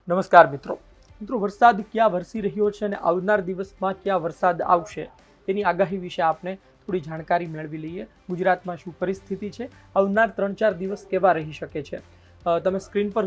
નમસ્કાર મિત્રો વરસાદ ક્યાં વરસી રહ્યો છે અને આવનાર દિવસમાં ક્યાં વરસાદ આવશે તેની આગાહી વિશે આપણે થોડી જાણકારી મેળવી લઈએ. ગુજરાતમાં શું પરિસ્થિતિ છે, આવનાર 3-4 દિવસ કેવા રહી શકે છે. તમે સ્ક્રીન પર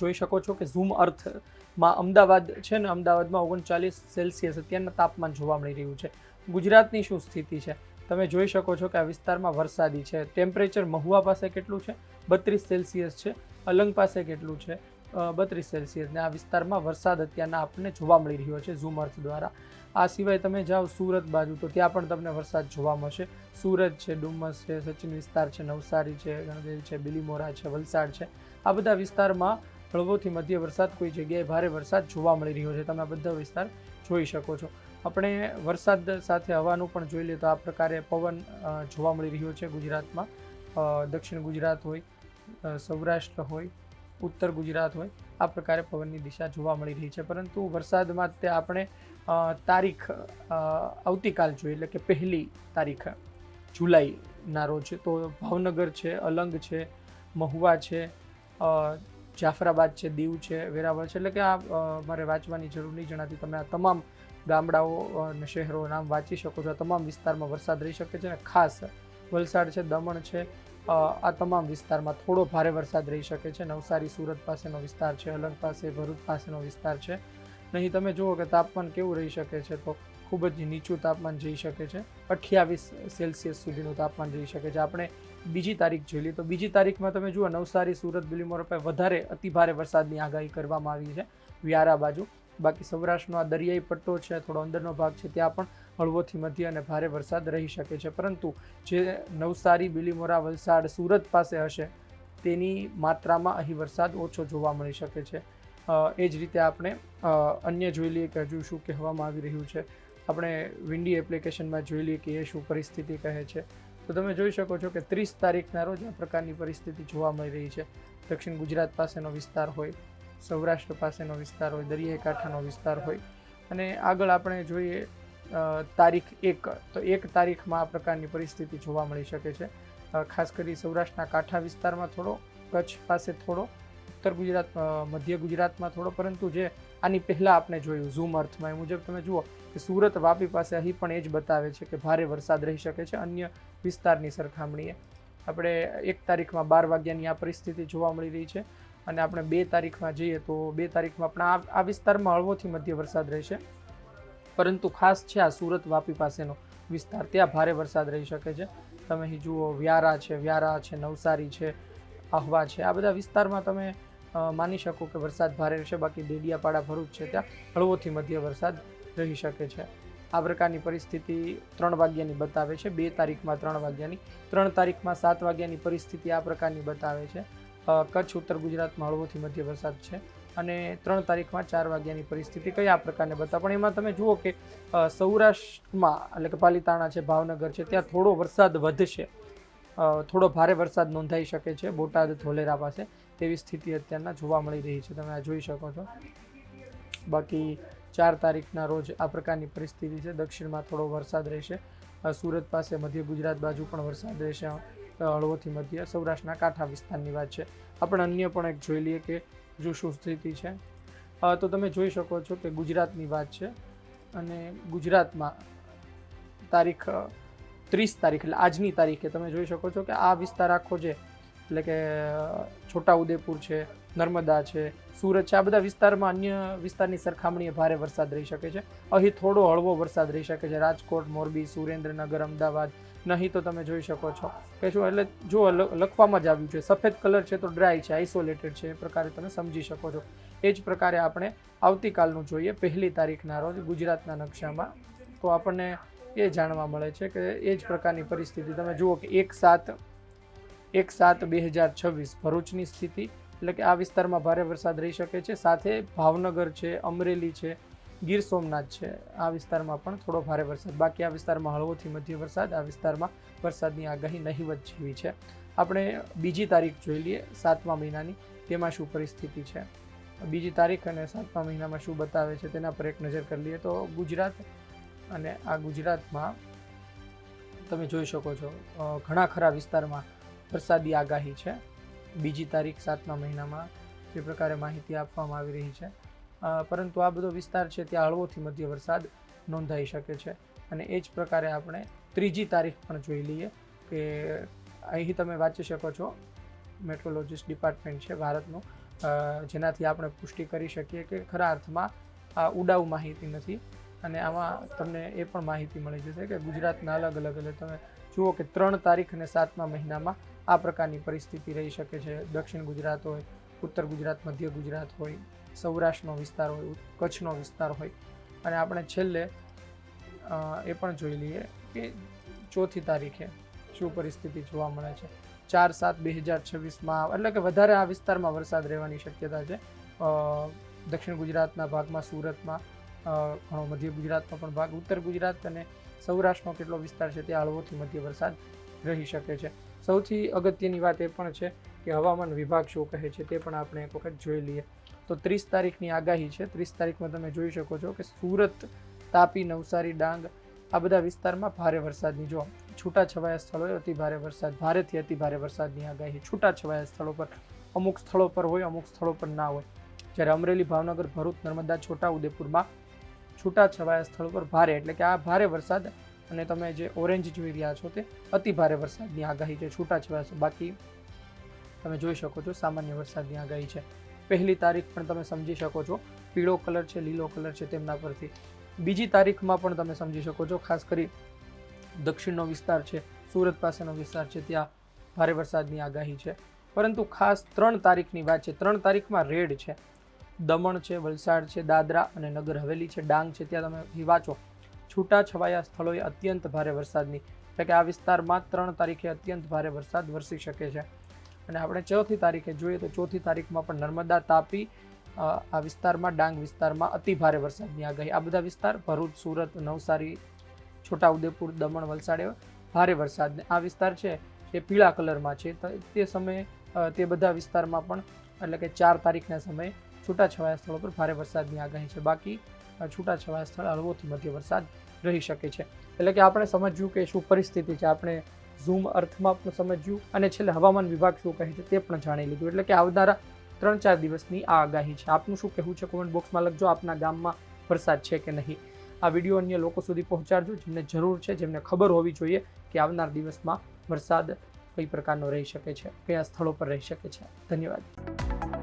જોઈ શકો છો કે ઝૂમ અર્થમાં અમદાવાદ છે ને, અમદાવાદમાં 39 સેલ્સિયસ અત્યારના તાપમાન જોવા મળી રહ્યું છે. ગુજરાતની શું સ્થિતિ છે તમે જોઈ શકો છો કે આ વિસ્તારમાં વરસાદી છે. ટેમ્પરેચર મહુવા પાસે કેટલું છે, 32 સેલ્સિયસ છે. અલંગ પાસે કેટલું છે, 32 સેલ્સિયસ. ને આ વિસ્તારમાં વરસાદ અત્યારના આપણને જોવા મળી રહ્યો છે ઝૂમ અર્થ દ્વારા. આ સિવાય તમે જાઓ સુરત બાજુ તો ત્યાં પણ તમને વરસાદ જોવા મળશે. સુરત છે, ડુમસ છે, સચિન વિસ્તાર છે, નવસારી છે, ગણદેવી છે, બિલીમોરા છે, વલસાડ છે, આ બધા વિસ્તારમાં હળવોથી મધ્ય વરસાદ, કોઈ જગ્યાએ ભારે વરસાદ જોવા મળી રહ્યો છે. તમે આ બધા વિસ્તાર જોઈ શકો છો. આપણે વરસાદ સાથે હવાનું પણ જોઈ લઈએ તો આ પ્રકારે પવન જોવા મળી રહ્યો છે ગુજરાતમાં. દક્ષિણ ગુજરાત હોય, સૌરાષ્ટ્ર હોય, ઉત્તર ગુજરાત હોય, આ પ્રકારે પવનની દિશા જોવા મળી રહી છે. પરંતુ વરસાદમાં તે આપણે તારીખ આવતીકાલ જોઈએ, એટલે કે 1 તારીખ જુલાઈના રોજ તો ભાવનગર છે, અલંગ છે, મહુવા છે, જાફરાબાદ છે, દીવ છે, વેરાવળ છે, એટલે કે આ મારે વાંચવાની જરૂર નહીં જણાતી. તમે આ તમામ ગામડાઓ અને શહેરો નામ વાંચી શકો છો. તમામ વિસ્તારમાં વરસાદ રહી શકે છે અને ખાસ વલસાડ છે, દમણ છે, આ તમામ વિસ્તારમાં થોડો ભારે વરસાદ રહી શકે છે. નવસારી સુરત પાસેનો વિસ્તાર છે, અલંગ પાસે, ભરૂચ પાસેનો વિસ્તાર છે. નહીં તમે જુઓ કે તાપમાન કેવું રહી શકે છે, તો ખૂબ જ નીચું તાપમાન જઈ શકે છે. 28 સેલ્સિયસ સુધીનું તાપમાન જઈ શકે છે. આપણે બીજી તારીખ જોઈ લઈએ તો બીજી તારીખમાં તમે જુઓ નવસારી, સુરત, બિલીમોરા પર વધારે અતિભારે વરસાદની આગાહી કરવામાં આવી છે, વ્યારા બાજુ. બાકી સૌરાષ્ટ્રનો આ દરિયાઈ પટ્ટો છે, થોડો અંદરનો ભાગ છે, ત્યાં પણ હળવોથી મધ્ય અને ભારે વરસાદ રહી શકે છે. પરંતુ જે નવસારી, બિલીમોરા, વલસાડ, સુરત પાસે હશે તેની માત્રામાં અહીં વરસાદ ઓછો જોવા મળી શકે છે. એ જ રીતે આપણે અન્ય જોઈ લઈએ કે હજુ શું કહેવામાં આવી રહ્યું છે. આપણે વિન્ડી એપ્લિકેશનમાં જોઈ લઈએ કે એ શું પરિસ્થિતિ કહે છે. તો તમે જોઈ શકો છો કે 30 તારીખના રોજ આ પ્રકારની પરિસ્થિતિ જોવા મળી રહી છે. દક્ષિણ ગુજરાત પાસેનો વિસ્તાર હોય, સૌરાષ્ટ્ર પાસેનો વિસ્તાર હોય, દરિયાઈ કાંઠાનો વિસ્તાર હોય. અને આગળ આપણે જોઈએ તારીખ 1 તો 1 તારીખમાં આ પ્રકારની પરિસ્થિતિ જોવા મળી શકે છે. ખાસ કરી સૌરાષ્ટ્રના કાંઠા વિસ્તારમાં થોડો, કચ્છ પાસે થોડો, ઉત્તર ગુજરાત, મધ્ય ગુજરાતમાં થોડો. પરંતુ જે આની પહેલાં આપણે જોયું ઝૂમ અર્થમાં એ મુજબ તમે જુઓ કે સુરત, વાપી પાસે અહીં પણ એ જ બતાવે છે કે ભારે વરસાદ રહી શકે છે અન્ય વિસ્તારની સરખામણીએ. આપણે 1 તારીખમાં 12 વાગ્યાની આ પરિસ્થિતિ જોવા મળી રહી છે. અને આપણે 2 તારીખમાં જઈએ તો 2 તારીખમાં પણ આ વિસ્તારમાં હળવોથી મધ્ય વરસાદ રહેશે. પરંતુ ખાસ છે આ સુરત, વાપી પાસેનો વિસ્તાર, ત્યાં ભારે વરસાદ રહી શકે છે. તમે અહીં જુઓ વ્યારા છે, નવસારી છે, આહવા છે, આ બધા વિસ્તારમાં તમે માની શકો કે વરસાદ ભારે રહેશે. બાકી ડેડિયાપાડા, ભરૂચ છે, ત્યાં હળવોથી મધ્ય વરસાદ રહી શકે છે. આ પ્રકારની પરિસ્થિતિ 3 વાગ્યાની બતાવે છે. 2 તારીખમાં 3 વાગ્યાની, 3 તારીખમાં 7 વાગ્યાની પરિસ્થિતિ આ પ્રકારની બતાવે છે. કચ્છ, ઉત્તર ગુજરાતમાં હળવોથી મધ્ય વરસાદ છે. અને 3 તારીખમાં 4 વાગ્યાની પરિસ્થિતિ કઈ આ પ્રકારને બતાવે. પણ એમાં તમે જુઓ કે સૌરાષ્ટ્રમાં, એટલે કે પાલીતાણા છે, ભાવનગર છે, ત્યાં થોડો વરસાદ વધશે, થોડો ભારે વરસાદ નોંધાઈ શકે છે. બોટાદ, ધોલેરા પાસે તેવી સ્થિતિ અત્યારના જોવા મળી રહી છે, તમે આ જોઈ શકો છો. બાકી 4 તારીખના રોજ આ પ્રકારની પરિસ્થિતિ છે. દક્ષિણમાં થોડો વરસાદ રહેશે, સુરત પાસે, મધ્ય ગુજરાત બાજુ પણ વરસાદ રહેશે, હળવોથી મધ્ય. સૌરાષ્ટ્રના કાંઠા વિસ્તારની વાત છે. આપણે અન્ય પણ એક જોઈ લઈએ કે જો શું સ્થિતિ છે. તો તમે જોઈ શકો છો કે ગુજરાતની વાત છે. અને ગુજરાતમાં તારીખ 30 તારીખ એટલે આજની તારીખે તમે જોઈ શકો છો કે આ વિસ્તાર આખો છે, એટલે કે છોટાઉદેપુર છે, નર્મદા છે, સુરત છે, આ બધા વિસ્તારમાં અન્ય વિસ્તારની સરખામણીએ ભારે વરસાદ રહી શકે છે. અહીં થોડો હળવો વરસાદ રહી શકે છે. રાજકોટ, મોરબી, સુરેન્દ્રનગર, અમદાવાદ નહીં તો તમે જોઈ શકો છો કે શું, એટલે જો લખવામાં જ આવ્યું છે સફેદ કલર છે તો ડ્રાય છે, આઇસોલેટેડ છે, એ પ્રકારે તમે સમજી શકો છો. એ જ પ્રકારે આપણે આવતીકાલનું જોઈએ 1 તારીખના રોજ ગુજરાતના નકશામાં, તો આપણને એ જાણવા મળે છે કે એ જ પ્રકારની પરિસ્થિતિ તમે જુઓ કે 1/7/2026 ભરૂચની સ્થિતિ, એટલે કે આ વિસ્તારમાં ભારે વરસાદ રહી શકે છે. સાથે ભાવનગર છે, અમરેલી છે, ગીર સોમનાથ છે, આ વિસ્તારમાં પણ થોડો ભારે વરસાદ. બાકી આ વિસ્તારમાં હળવોથી મધ્ય વરસાદ, આ વિસ્તારમાં વરસાદની આગાહી નહિવત જેવી છે. આપણે બીજી તારીખ જોઈ લઈએ 7મા મહિનાની, તેમાં શું પરિસ્થિતિ છે. બીજી તારીખ અને 7મા મહિનામાં શું બતાવે છે તેના પર એક નજર કરી લઈએ તો ગુજરાત, અને આ ગુજરાતમાં તમે જોઈ શકો છો ઘણા ખરા વિસ્તારમાં વરસાદી આગાહી છે. બીજી તારીખ 7મા મહિનામાં જે પ્રકારે માહિતી આપવામાં આવી રહી છે. પરંતુ આ બધો વિસ્તાર છે ત્યાં હળવોથી મધ્ય વરસાદ નોંધાઈ શકે છે. અને એ જ પ્રકારે આપણે 3જી તારીખ પણ જોઈ લઈએ કે અહીં તમે વાંચી શકો છો મેટ્રોલોજિસ્ટ ડિપાર્ટમેન્ટ છે ભારતનું, જેનાથી આપણે પુષ્ટિ કરી શકીએ કે ખરા અર્થમાં આ ઉડાઉ માહિતી નથી. અને આમાં તમને એ પણ માહિતી મળી જશે કે ગુજરાતના અલગ અલગ એટલે તમે જુઓ કે 3 તારીખ અને 7મા મહિનામાં આ પ્રકારની પરિસ્થિતિ રહી શકે છે. દક્ષિણ ગુજરાત હોય, ઉત્તર ગુજરાત, મધ્ય ગુજરાત હોય, સૌરાષ્ટ્રનો વિસ્તાર હોય, કચ્છનો વિસ્તાર હોય. અને આપણે છેલ્લે એ પણ જોઈ લઈએ કે 4થી તારીખે શું પરિસ્થિતિ જોવા મળે છે. 4/7/2026માં એટલે કે વધારે આ વિસ્તારમાં વરસાદ રહેવાની શક્યતા છે. દક્ષિણ ગુજરાતના ભાગમાં, સુરતમાં, ઘણો મધ્ય ગુજરાતનો પણ ભાગ, ઉત્તર ગુજરાત અને સૌરાષ્ટ્રનો કેટલો વિસ્તાર છે ત્યાં હળવોથી મધ્ય વરસાદ રહી શકે છે. સૌથી અગત્યની વાત એ પણ છે કે હવામાન વિભાગ શું કહે છે તે પણ આપણે એક વખત જોઈ લઈએ. તો 30 તારીખની આગાહી છે. 30 તારીખમાં તમે જોઈ શકો છો કે સુરત, તાપી, નવસારી, ડાંગ આ બધા વિસ્તારમાં ભારે વરસાદની જો છૂટાછવાયા સ્થળોએ અતિ ભારે વરસાદ, ભારેથી અતિ ભારે વરસાદની આગાહી છૂટાછવાયા સ્થળો પર, અમુક સ્થળો પર હોય, અમુક સ્થળો પર ના હોય. જ્યારે અમરેલી, ભાવનગર, ભરૂચ, નર્મદા, છોટાઉદેપુરમાં છૂટાછવાયા સ્થળો પર ભારે એટલે કે આ ભારે વરસાદ. અને તમે જે ઓરેન્જ જોઈ રહ્યા છો તે અતિ ભારે વરસાદની આગાહી છે છૂટાછવાયા. બાકી તમે જોઈ શકો છો સામાન્ય વરસાદની આગાહી છે. 1લી તારીખ પણ તમે સમજી શકો છો, પીળો કલર છે, લીલો કલર છે તેમના પરથી. 2જી તારીખમાં પણ તમે સમજી શકો છો, ખાસ કરી દક્ષિણનો વિસ્તાર છે, સુરત પાસેનો વિસ્તાર છે ત્યાં ભારે વરસાદની આગાહી છે. પરંતુ ખાસ 3 તારીખની વાત છે. 3 તારીખમાં રેડ છે. દમણ છે, વલસાડ છે, દાદરા અને નગર હવેલી છે, ડાંગ છે ત્યાં તમે વાંચો છૂટાછવાયા સ્થળોએ અત્યંત ભારે વરસાદની એટલે કે આ વિસ્તારમાં 3 તારીખે અત્યંત ભારે વરસાદ વરસી શકે છે. અને આપણે 4થી તારીખે જોઈએ તો 4થી તારીખમાં પણ નર્મદા, તાપી આ વિસ્તારમાં, ડાંગ વિસ્તારમાં અતિ ભારે વરસાદની આગાહી. આ બધા વિસ્તાર ભરૂચ, સુરત, નવસારી, છોટાઉદેપુર, દમણ, વલસાડ એવા ભારે વરસાદ. આ વિસ્તાર છે એ પીળા કલરમાં છે. તે સમયે તે બધા વિસ્તારમાં પણ એટલે કે 4 તારીખના સમયે છૂટાછવાયા સ્થળો પર ભારે વરસાદની આગાહી છે. બાકી છૂટાછવાયા સ્થળ હળવોથી મધ્ય વરસાદ રહી શકે છે. એટલે કે આપણે સમજ્યું કે શું પરિસ્થિતિ છે, આપણે ઝૂમ અર્થમાં પણ સમજ્યું અને છેલ્લે હવામાન વિભાગ શું કહે છે તે પણ જાણી લીધું. એટલે કે આવનારા 3-4 દિવસની આ આગાહી છે. આપનું શું કહેવું છે કોમેન્ટ બોક્સમાં લખજો. આપના ગામમાં વરસાદ છે કે નહીં. આ વિડીયો અન્ય લોકો સુધી પહોંચાડજો જેમને જરૂર છે, જેમને ખબર હોવી જોઈએ કે આવનાર દિવસમાં વરસાદ કઈ પ્રકારનો રહી શકે છે, કયા સ્થળો પર રહી શકે છે. ધન્યવાદ.